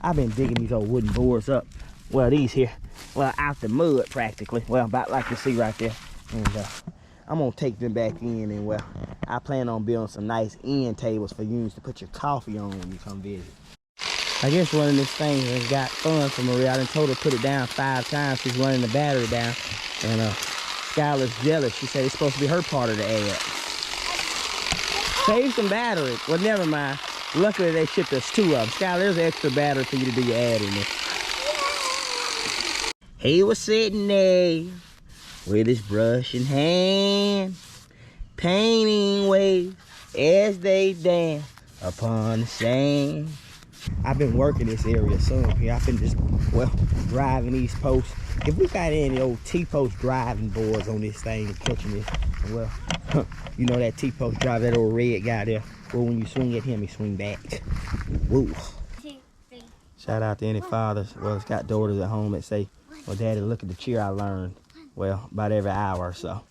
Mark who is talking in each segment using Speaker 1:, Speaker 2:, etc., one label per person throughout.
Speaker 1: I've been digging these old wooden boards up. Well, these here, well, out the mud practically. Well, about like you see right there. And I'm gonna take them back in, and well, I plan on building some nice end tables for you to put your coffee on when you come visit. I guess running this thing has got fun for Maria. I done told her to put it down 5 times. She's running the battery down. And Skylar's jealous. She said it's supposed to be her part of the ad. Save some battery. Well, never mind. Luckily, they shipped us 2 of them. Skylar, there's extra battery for you to do your ad in there. He was sitting there with his brush in hand, painting waves as they dance upon the sand. I've been working this area some here. I've been just, well, driving these posts. If we got any old T-post driving boards on this thing and catching this, well, you know that T-post drive, that old red guy there. Well, when you swing at him, he swing back. Woo. Shout out to any fathers, well, it's got daughters at home that say, well, Daddy, look at the cheer I learned. Well, about every hour or so.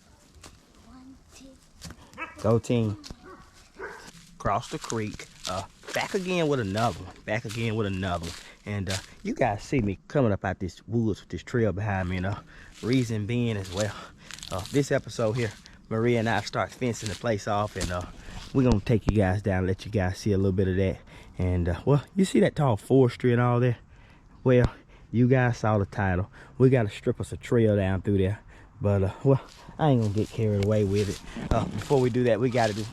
Speaker 1: Go team. Cross the creek. Back again with another one. Back again with another one. And you guys see me coming up out this woods with this trail behind me. And reason being as well, this episode here, Maria and I start fencing the place off. And we're going to take you guys down, let you guys see a little bit of that. And well, you see that tall forestry and all there? Well, you guys saw the title. We got to strip us a trail down through there. But well, I ain't gonna get carried away with it. Before we do that, we got to do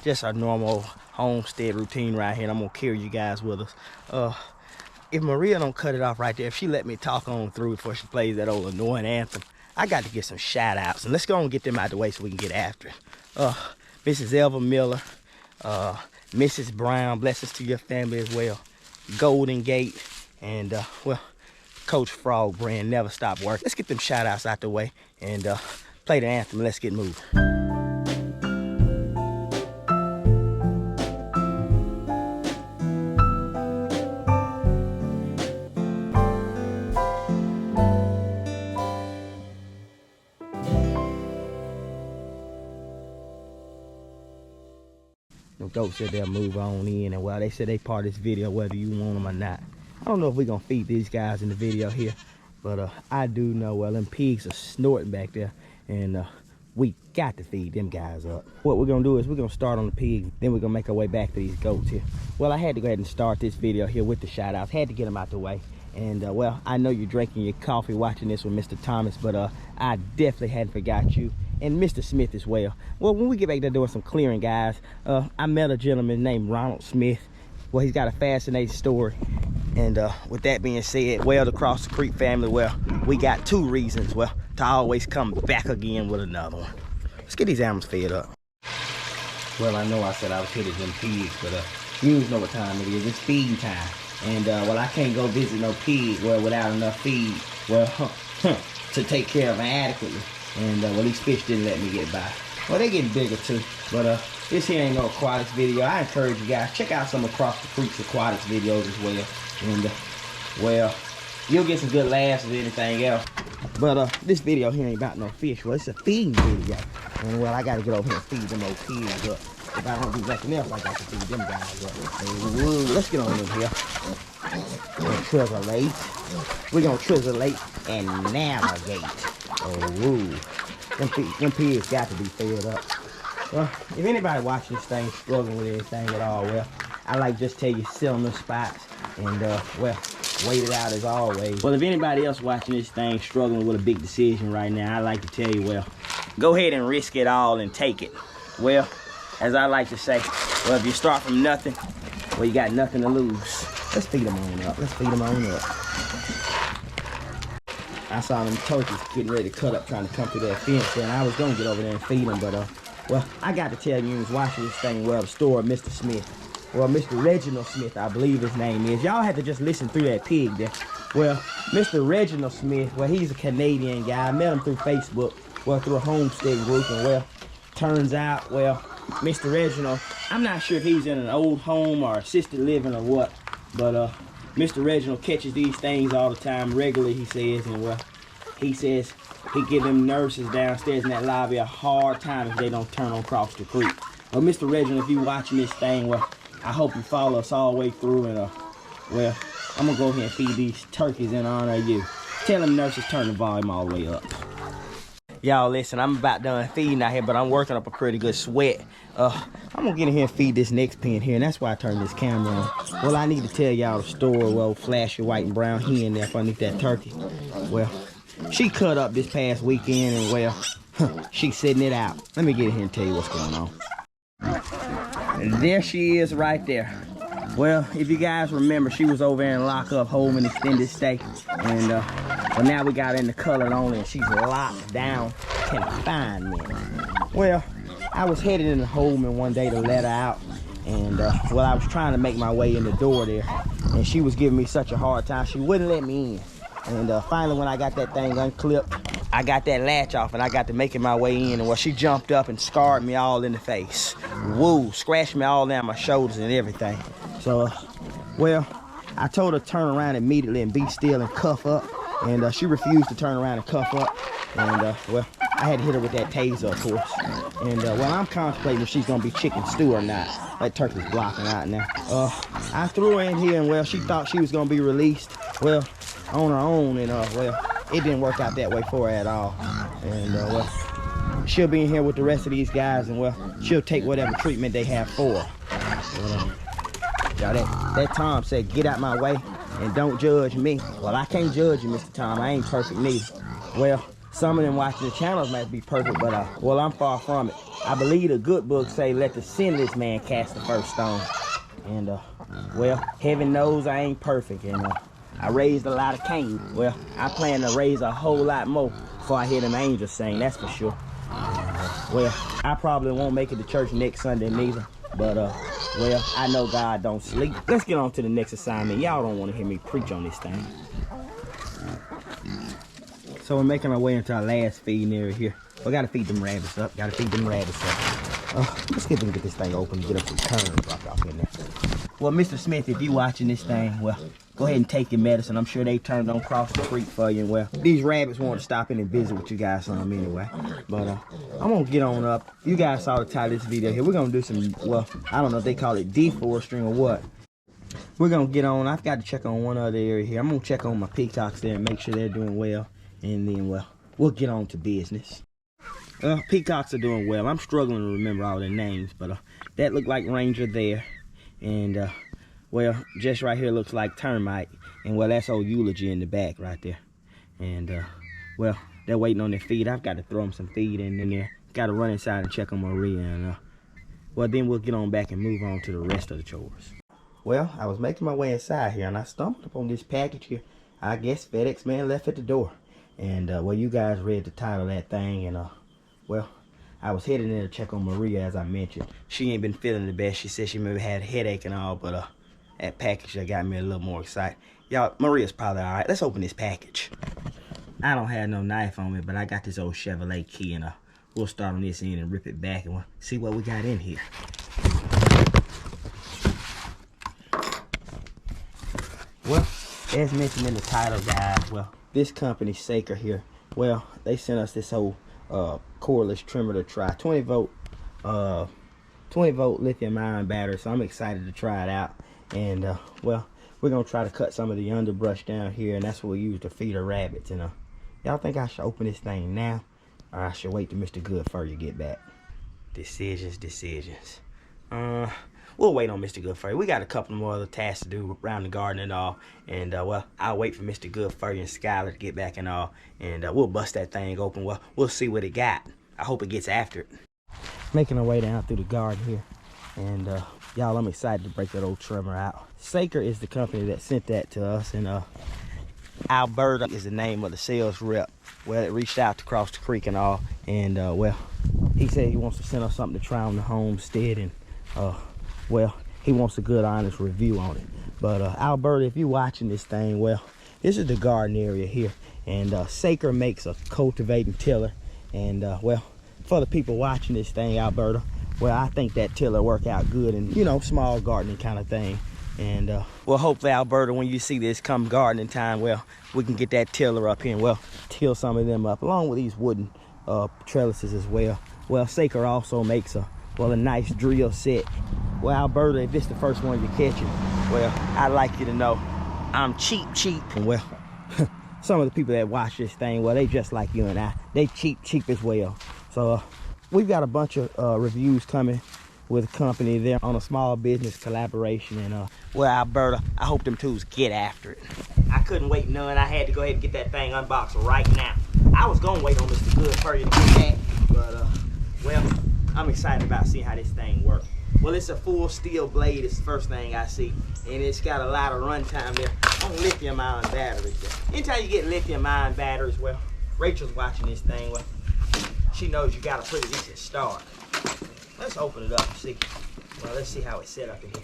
Speaker 1: just our normal homestead routine right here. And I'm gonna carry you guys with us. If Maria don't cut it off right there, if she let me talk on through before she plays that old annoying anthem, I got to get some shout outs. And let's go and get them out the way so we can get after it. Mrs. Elva Miller, Mrs. Brown, blessings to your family as well. Golden Gate, and well, Coach Frog brand, never stop working. Let's get them shout outs out the way and play the anthem. Let's get moving. The goat said they'll move on in, and well, they said they part of this video whether you want them or not. I don't know if we're gonna feed these guys in the video here, but I do know, well, them pigs are snorting back there, and we got to feed them guys up. What we're gonna do is we're gonna start on the pigs, then we're gonna make our way back to these goats here. Well, I had to go ahead and start this video here with the shout outs, had to get them out the way. And well, I know you're drinking your coffee watching this with Mr. Thomas, but I definitely hadn't forgot you. And Mr. Smith as well. Well, when we get back there doing some clearing, guys, I met a gentleman named Ronald Smith. Well, he's got a fascinating story. And with that being said, well, the Cross the Creek family, well, we got 2 reasons, well, to always come back again with another one. Let's get these animals fed up. Well, I know I said I was hitting them pigs, but you know what time it is. It's feeding time. And well, I can't go visit no pig, well, without enough feed, well, to take care of them adequately. And well, these fish didn't let me get by. Well, they getting bigger too, but this here ain't no aquatics video. I encourage you guys, check out some Across the Creek's aquatics videos as well. And well, you'll get some good laughs and anything else. But this video here ain't about no fish. Well, it's a feeding video. And well, I gotta get over here and feed them old pigs up. If I don't do nothing else, I got to feed them guys up. So, let's get on in here. We're gonna trizzlate. We're gonna trizzlate and navigate. Oh, woo. Them pigs got to be fed up. Well, if anybody watching this thing struggling with anything at all, well, I like just tell you, sit on those spots and, well, wait it out as always. Well, if anybody else watching this thing struggling with a big decision right now, I like to tell you, well, go ahead and risk it all and take it. Well, as I like to say, well, if you start from nothing, well, you got nothing to lose. Let's feed them on up. Let's feed them on up. I saw them turkeys getting ready to cut up, trying to come through that fence, and I was going to get over there and feed them, but, well, I got to tell you, I was watching this thing, well, the story of Mr. Smith. Well, Mr. Reginald Smith, I believe his name is. Y'all had to just listen through that pig there. Well, Mr. Reginald Smith, well, he's a Canadian guy. I met him through Facebook, well, through a homestead group, and, well, turns out, well, Mr. Reginald, I'm not sure if he's in an old home or assisted living or what, but Mr. Reginald catches these things all the time, regularly, he says, and well, he says he give them nurses downstairs in that lobby a hard time if they don't turn on Cross the Creek. Well, Mr. Reginald, if you watching this thing, well, I hope you follow us all the way through, and well, I'm gonna go ahead and feed these turkeys in honor of you. Tell them nurses turn the volume all the way up. Y'all listen, I'm about done feeding out here, but I'm working up a pretty good sweat. I'm gonna get in here and feed this next pen here, and that's why I turned this camera on. Well, I need to tell y'all the story. Well, flashy white and brown hen there underneath that turkey. Well, she cut up this past weekend, and well, she's sitting it out. Let me get in here and tell you what's going on. And there she is right there. Well, if you guys remember, she was over in lockup home and extended stay, and well, now we got her in the colored only, and she's locked down, confinement. Well, I was headed in the home and one day to let her out, and well, I was trying to make my way in the door there, and she was giving me such a hard time. She wouldn't let me in, and finally, when I got that thing unclipped, I got that latch off, and I got to making my way in, and well, she jumped up and scarred me all in the face. Woo, scratched me all down my shoulders and everything. So, well, I told her to turn around immediately and be still and cuff up. And she refused to turn around and cuff up. And, well, I had to hit her with that taser, of course. And, well, I'm contemplating if she's going to be chicken stew or not. That turkey's blocking out now. I threw her in here, and, well, she thought she was going to be released, well, on her own. And, well, it didn't work out that way for her at all. And, well, she'll be in here with the rest of these guys, and, well, she'll take whatever treatment they have for her. Y'all, that Tom said, get out my way and don't judge me. Well, I can't judge you, Mr. Tom. I ain't perfect neither. Well, some of them watching the channels might be perfect, but, well, I'm far from it. I believe the good book say, let the sinless man cast the first stone. And, well, heaven knows I ain't perfect. And, I raised a lot of Cain. Well, I plan to raise a whole lot more before I hear them angels sing, that's for sure. Well, I probably won't make it to church next Sunday neither. But, well, I know God don't sleep. Let's get on to the next assignment. Y'all don't want to hear me preach on this thing. So we're making our way into our last feeding area here. We got to feed them rabbits up. Got to feed them rabbits up. Let's see if we can get this thing open and get up some turns dropped off in there. Well, Mr. Smith, if you watching this thing, well, go ahead and take your medicine. I'm sure they turned on across the creek for you. And, well, these rabbits want to stop in and visit with you guys some anyway. But I'm going to get on up. You guys saw the title of this video here. We're going to do some, well, I don't know if they call it deforestry or what. We're going to get on. I've got to check on one other area here. I'm going to check on my peacocks there and make sure they're doing well. And then, well, we'll get on to business. Peacocks are doing well. I'm struggling to remember all their names. But that looked like Ranger there. And, well, just right here looks like Termite. And, well, that's old Eulogy in the back right there. And, well, they're waiting on their feed. I've got to throw them some feed in there. Got to run inside and check on Maria. And, well, then we'll get on back and move on to the rest of the chores. Well, I was making my way inside here, and I stumbled upon this package here. I guess FedEx man left at the door. And, well, you guys read the title of that thing. And, well, I was heading in to check on Maria, as I mentioned. She ain't been feeling the best. She said she maybe had a headache and all, but that package that got me a little more excited. Y'all, Maria's probably all right. Let's open this package. I don't have no knife on me, but I got this old Chevrolet key, and we'll start on this end and rip it back, and we'll see what we got in here. Well, as mentioned in the title, guys, well, this company, Saker here, well, they sent us this whole cordless trimmer to try. 20 volt lithium ion battery, so I'm excited to try it out. And well, we're gonna try to cut some of the underbrush down here, and that's what we use to feed our rabbits. And y'all think I should open this thing now, or I should wait till Mr. Goodfur to get back? Decisions. We'll wait on Mr. Goodfur. We got a couple more other tasks to do around the garden and all. And, well, I'll wait for Mr. Goodfur and Skylar to get back and all. And we'll bust that thing open. Well, we'll see what it got. I hope it gets after it. Making our way down through the garden here. And, y'all, I'm excited to break that old trimmer out. Saker is the company that sent that to us. And, Alberta is the name of the sales rep. Well, it reached out to cross the creek and all. And, well, he said he wants to send us something to try on the Homestead. And, well, he wants a good, honest review on it. But, Alberta, if you're watching this thing, well, this is the garden area here. And, Saker makes a cultivating tiller. And, well, for the people watching this thing, Alberta, well, I think that tiller work out good and, you know, small gardening kind of thing. And, well, hopefully, Alberta, when you see this come gardening time, well, we can get that tiller up here and, well, till some of them up, along with these wooden trellises as well. Well, Saker also makes a nice drill set. Well, Alberta, if this is the first one you're catching, well, I'd like you to know I'm cheap. And well, some of the people that watch this thing, well, they just like you and I. They cheap as well. So we've got a bunch of reviews coming with a company there on a small business collaboration. And well, Alberta, I hope them tools get after it. I couldn't wait none. I had to go ahead and get that thing unboxed right now. I was gonna wait on Mr. Good for you to get that, but well, I'm excited about seeing how this thing works. Well, it's a full steel blade. It's the first thing I see, and it's got a lot of runtime there on lithium-ion batteries. Anytime you get lithium-ion batteries, well, Rachel's watching this thing. Well, she knows you got a pretty decent start. Let's open it up and see. Well, let's see how it's set up in here.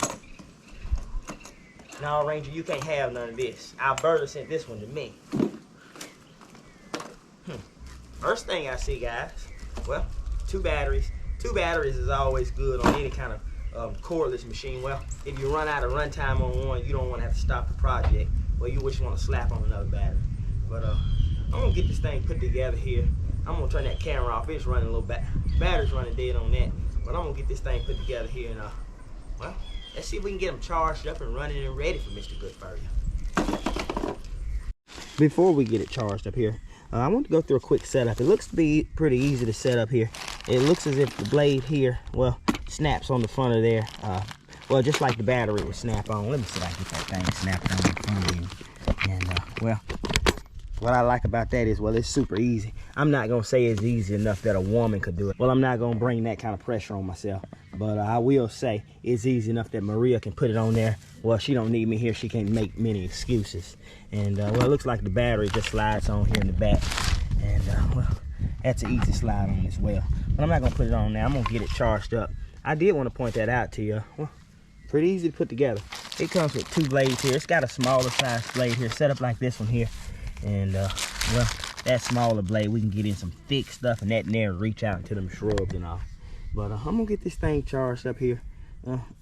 Speaker 1: No, Ranger, you can't have none of this. Alberta sent this one to me. First thing I see, guys, well, two batteries. Two batteries is always good on any kind of cordless machine. Well, if you run out of runtime on one, you don't want to have to stop the project. Well, you just want to slap on another battery. But I'm gonna get this thing put together here. I'm gonna turn that camera off. It's running a little bit. Battery's running dead on that. But I'm gonna get this thing put together here, and well, let's see if we can get them charged up and running and ready for Mr. Goodfurry. Before we get it charged up here, I want to go through a quick setup. It looks to be pretty easy to set up here. It looks as if the blade here, well, snaps on the front of there. Well, just like the battery would snap on. Let me see if I can get that thing snapped on the front of you. And well, what I like about that is, well, it's super easy. I'm not gonna say it's easy enough that a woman could do it. Well, I'm not gonna bring that kind of pressure on myself, but I will say it's easy enough that Maria can put it on there. Well, she don't need me here. She can't make many excuses. And well, it looks like the battery just slides on here in the back. And well, that's an easy slide on as well. But I'm not gonna put it on now. I'm gonna get it charged up. I did want to point that out to you. Well, pretty easy to put together. It comes with two blades here. It's got a smaller size blade here, set up like this one here. And well, that smaller blade, we can get in some thick stuff and that never reach out into them shrubs and all. But I'm gonna get this thing charged up here.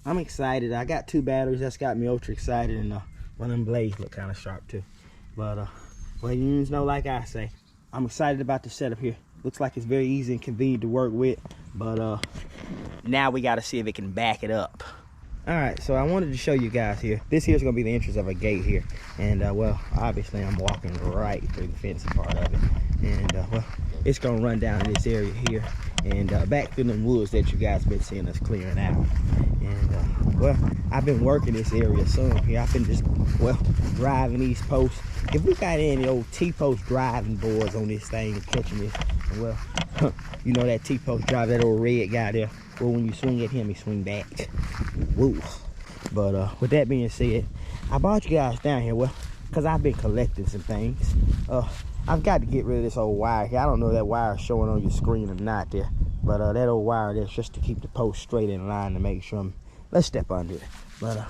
Speaker 1: I'm excited. I got two batteries. That's got me ultra excited, and one of them blades look kind of sharp too. But well, you know, like I say, I'm excited about the setup here. Looks like it's very easy and convenient to work with. But now we got to see if it can back it up. All right, so I wanted to show you guys here. This here is going to be the entrance of a gate here. And well, obviously I'm walking right through the fencing part of it. And well, it's going to run down this area here and back through the woods that you guys been seeing us clearing out. And well, I've been working this area some here. I've been just, well, driving these posts. If we got any old T-post driving boards on this thing and catching this, well, you know that T-post driver, that old red guy there. Well, when you swing at him, he swing back. Woo. But with that being said, I brought you guys down here, well, because I've been collecting some things. I've got to get rid of this old wire here. I don't know if that wire is showing on your screen or not there. But that old wire there's just to keep the post straight in line to make sure let's step under it. But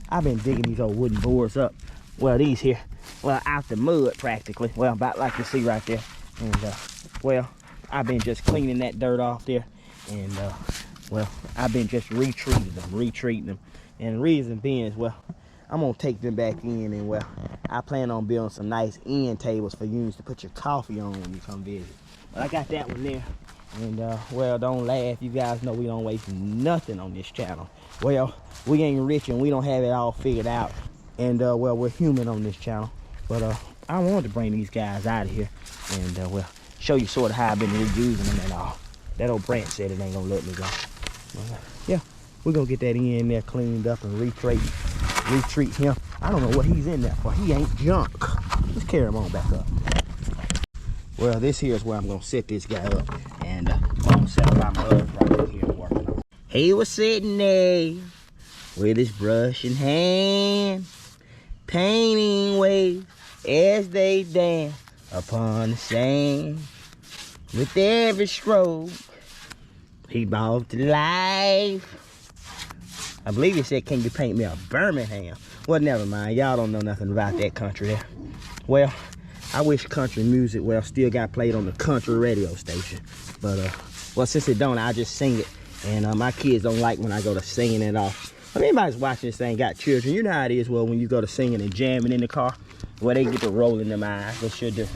Speaker 1: I've been digging these old wooden boards up. Well, these here, well, out the mud practically. Well, about like you see right there. And well, I've been just cleaning that dirt off there. And well, I've been just retreating them. And the reason being is, well, I'm gonna take them back in, and well, I plan on building some nice end tables for you to put your coffee on when you come visit. But I got that one there. And well, don't laugh. You guys know we don't waste nothing on this channel. Well, we ain't rich and we don't have it all figured out. And well, we're human on this channel. But I wanted to bring these guys out of here and well, show you sort of how I've been reusing them and all. That old branch said it ain't gonna let me go. Yeah, we're gonna get that in there cleaned up and retreat him. I don't know what he's in there for. He ain't junk. Let's carry him on back up. Well, this here is where I'm gonna set this guy up, and I'm gonna set up my other project here I'm working on. He was sitting there with his brush in hand, painting waves as they dance upon the sand. With every stroke, he brought to life. I believe he said, "Can you paint me a Birmingham?" Well, never mind. Y'all don't know nothing about that country there. Well, I wish country music, well, still got played on the country radio station. But, well, since it don't, I just sing it. And my kids don't like when I go to singing it off. If anybody's watching this thing, got children, you know how it is, well, when you go to singing and jamming in the car, well, they get to rolling them eyes. They sure do.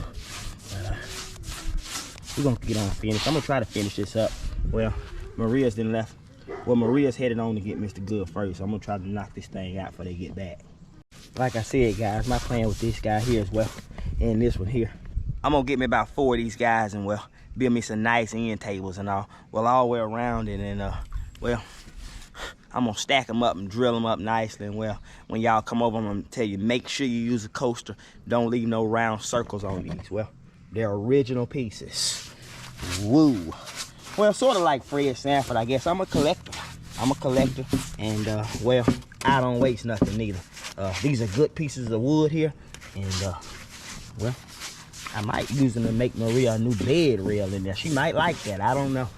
Speaker 1: We're going to get on finish. I'm going to try to finish this up. Well, Maria's then left. Well, Maria's headed on to get Mr. Good first. So I'm going to try to knock this thing out before they get back. like I said, guys, my plan with this guy here as well, and this one here, I'm gonna get me about 4 of these guys and, well, build me some nice end tables and all, well, all the way around it. And well, I'm gonna stack them up and drill them up nicely. And, well, when y'all come over, I'm gonna tell you, make sure you use a coaster. Don't leave no round circles on these. Well, they're original pieces. Woo. Well, sort of like Fred Sanford, I guess. I'm a collector. And well, I don't waste nothing neither. These are good pieces of wood here. And well, I might use them to make Maria a new bed rail in there. She might like that. I don't know.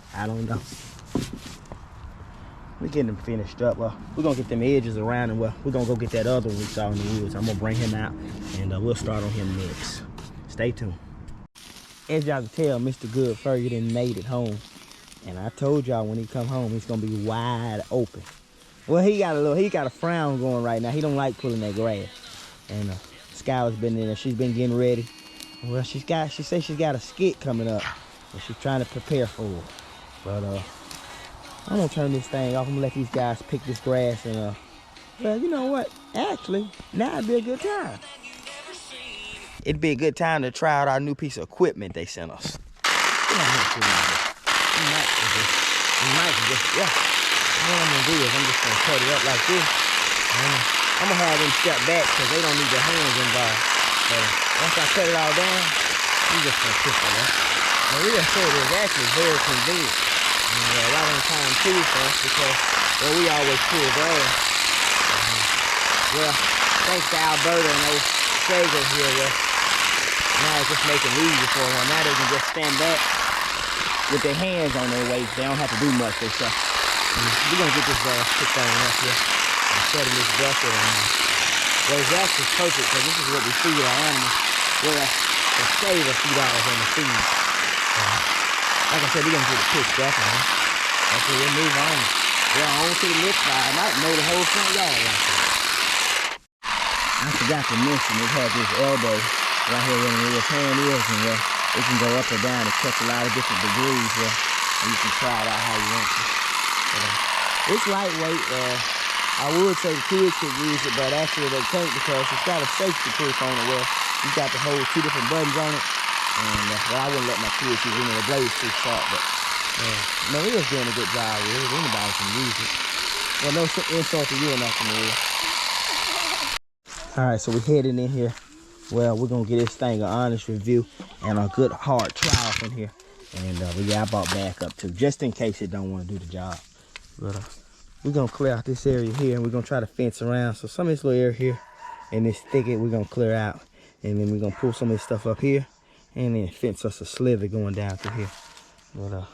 Speaker 1: We're getting them finished up. We're gonna get them edges around, and, well, we're gonna go get that other one we saw in the woods. I'm gonna bring him out, and we'll start on him next. Stay tuned. As y'all can tell, Mr. Good Ferguson made it home. And I told y'all when he come home, he's gonna be wide open. Well, he got a frown going right now. He don't like pulling that grass. And Skylar's been in there. She's been getting ready. Well, she says she's got a skit coming up, and she's trying to prepare for it. But I'm gonna turn this thing off. I'm gonna let these guys pick this grass, and well, you know what? Actually, now it'd be a good time. It'd be a good time to try out our new piece of equipment they sent us. Yeah. What I'm gonna do is I'm just gonna cut it up like this. I'm gonna have them step back because they don't need their hands involved. But once I cut it all down, I'm just gonna pick it up. Maria said it was actually very convenient. And a lot of the time too for us because, well, we always pull grass. Well, thanks to Alberta and those Sagers here, well, now it's just making it easy for them. Now they can just stand back with their hands on their waist. They don't have to do much themselves. We're gonna get this put on up here and set in this bucket. And well, it's actually perfect because this is what we feed our animals. Well, to save a few dollars on the feed. Like I said, we're gonna get it pitched up on. Okay, we'll move on. We're on to the next side. I might mow the whole front yard right there. I forgot to mention it had this elbow right here where the pan is, and well, it can go up or down to catch a lot of different degrees. Well, and you can try it out how you want to. It's lightweight. I would say the kids could use it, but actually they can't because it's got a safety proof on it. Well, you got to hold 2 different buttons on it, and well, I wouldn't let my kids use it. The blade's too sharp, but Maria's doing a good job with it. Anybody can use it. Well, no insult to you or nothing, Maria. All right, so we're heading in here. Well, we're gonna get this thing an honest review and a good hard trial from here. And I bought backup too, just in case it don't want to do the job. But we're gonna clear out this area here, and we're gonna try to fence around. So some of this little area here and this thicket we're gonna clear out, and then we're gonna pull some of this stuff up here, and then fence us a slither going down through here. But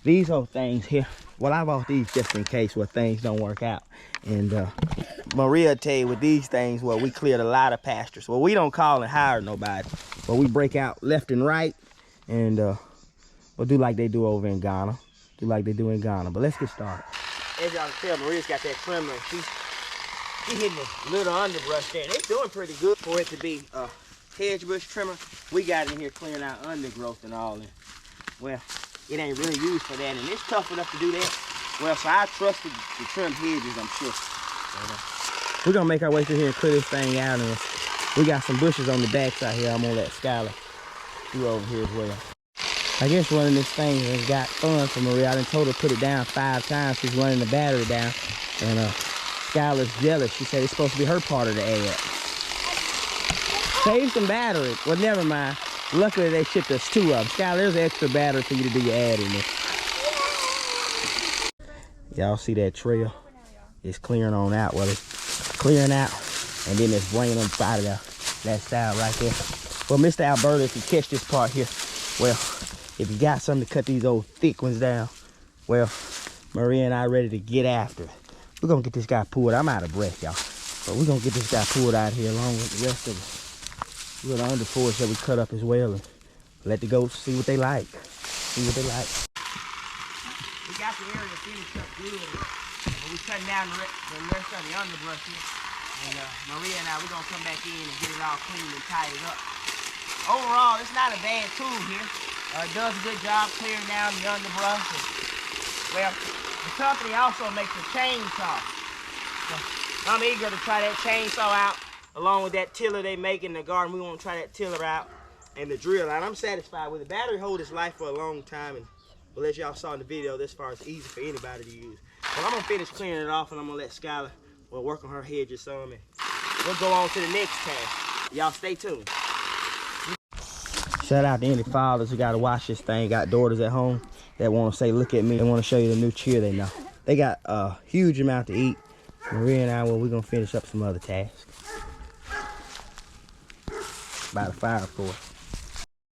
Speaker 1: these old things here, well, I bought these just in case where things don't work out. And Maria tell you with these things, well, we cleared a lot of pastures. Well, we don't call and hire nobody, but we break out left and right, and we'll do like they do over in Ghana. But let's get started. As y'all can tell, Maria's got that trimmer, and she's hitting the little underbrush there. They're doing pretty good for it to be a hedge bush trimmer. We got in here clearing out undergrowth and all. And, well, it ain't really used for that, and it's tough enough to do that. Well, so I trusted the trim hedges, I'm sure. We're gonna make our way through here and clear this thing out, and we got some bushes on the backside here. I'm gonna let Skylar do over here as well. I guess running this thing has got fun for Maria. I done told her to put it down 5 times. She's running the battery down, and Skylar's jealous. She said it's supposed to be her part of the ad. Save some battery. Well, never mind. Luckily, they shipped us 2 of them. Skylar, there's extra battery for you to do your ad in there. Y'all see that trail? It's clearing on out. Well, it's clearing out, and then it's bringing them out of that style right there. Well, Mr. Alberta, if you catch this part here, well, if you got something to cut these old thick ones down, well, Maria and I are ready to get after it. We're gonna get this guy pulled. I'm out of breath, y'all. But we're gonna get this guy pulled out here along with the rest of the little underforage that we cut up as well, and let the goats see what they like. We got the area finished up good. We're cutting down the rest of the underbrush here. And Maria and I, we're gonna come back in and get it all cleaned and tidied up. Overall, it's not a bad tool here. It does a good job clearing down the underbrush. And, well, the company also makes a chainsaw. So I'm eager to try that chainsaw out. along with that tiller they make in the garden. We want to try that tiller out and the drill out. I'm satisfied with it. Battery hold its life for a long time, and well, as y'all saw in the video, this far it's easy for anybody to use. Well, I'm gonna finish cleaning it off, and I'm gonna let Skylar work on her hedges some, and we'll go on to the next task. Y'all stay tuned. Shout out to any fathers who gotta watch this thing, got daughters at home that wanna say, look at me, they wanna show you the new cheer they know. They got a huge amount to eat. Maria and I, well, we're gonna finish up some other tasks. By the fire, of course.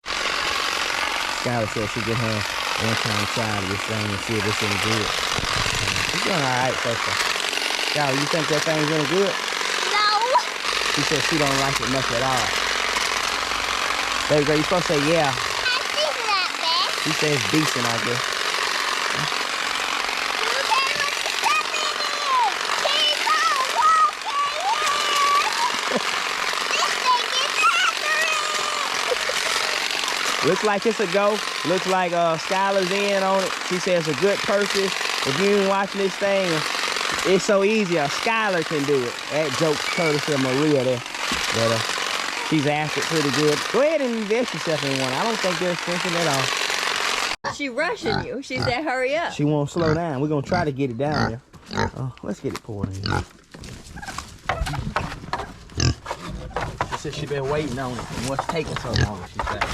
Speaker 1: Skylar said she get her one-time try of this thing and see if it's any good. She's doing all right so far. Skylar, you think that thing's any good?
Speaker 2: No.
Speaker 1: She said she don't like it much at all. Baby girl, you supposed to say yeah.
Speaker 2: I think not bad.
Speaker 1: She said it's decent, I guess. Looks like it's a go. Looks like Skylar's in on it. She says it's a good purchase. If you ain't watching this thing, it's so easy. Skylar can do it. That joke's courtesy of Maria there. But she's asked it pretty good. Go ahead and invest yourself in one. I don't think they're expensive at all.
Speaker 2: She rushing you. She said, hurry up.
Speaker 1: She won't slow down. We're going to try to get it down there. Let's get it poured in here. She said she's been waiting on it. And what's taking so long, she said.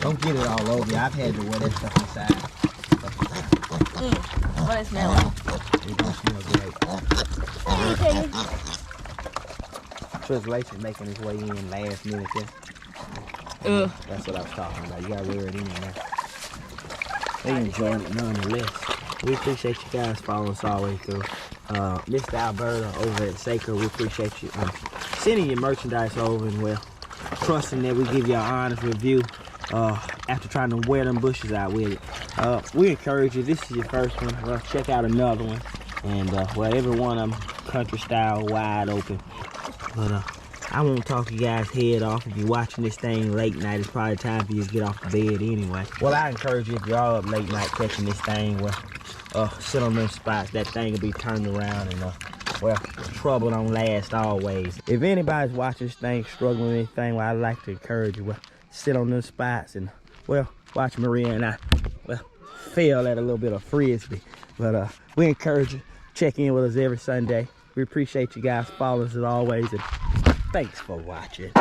Speaker 1: Don't get it all over you. I've had to wear that stuff inside.
Speaker 2: What does it smell like?
Speaker 1: It don't smell great. Translation making its way in last minute there. That's what I was talking about. You gotta wear it in there. They enjoying it nonetheless. We appreciate you guys following us all the way through. Mr. Alberta over at Saker, we appreciate you sending your merchandise over, and well, trusting that we give you an honest review after trying to wear them bushes out with it. We encourage you, this is your first one, well, check out another one. And well, every one of them country style, wide open. But I won't talk you guys head off. If you're watching this thing late night, it's probably time for you to get off the bed anyway. Well, I encourage you, if you're all up late night catching this thing, well, sit on them spots. That thing will be turned around, and well, trouble don't last always. If anybody's watching this thing struggling with anything, well, I'd like to encourage you, well, sit on them spots and, well, watch Maria and I, well, fail at a little bit of frisbee. But we encourage you, check in with us every Sunday. We appreciate you guys following us as always, and thanks for watching.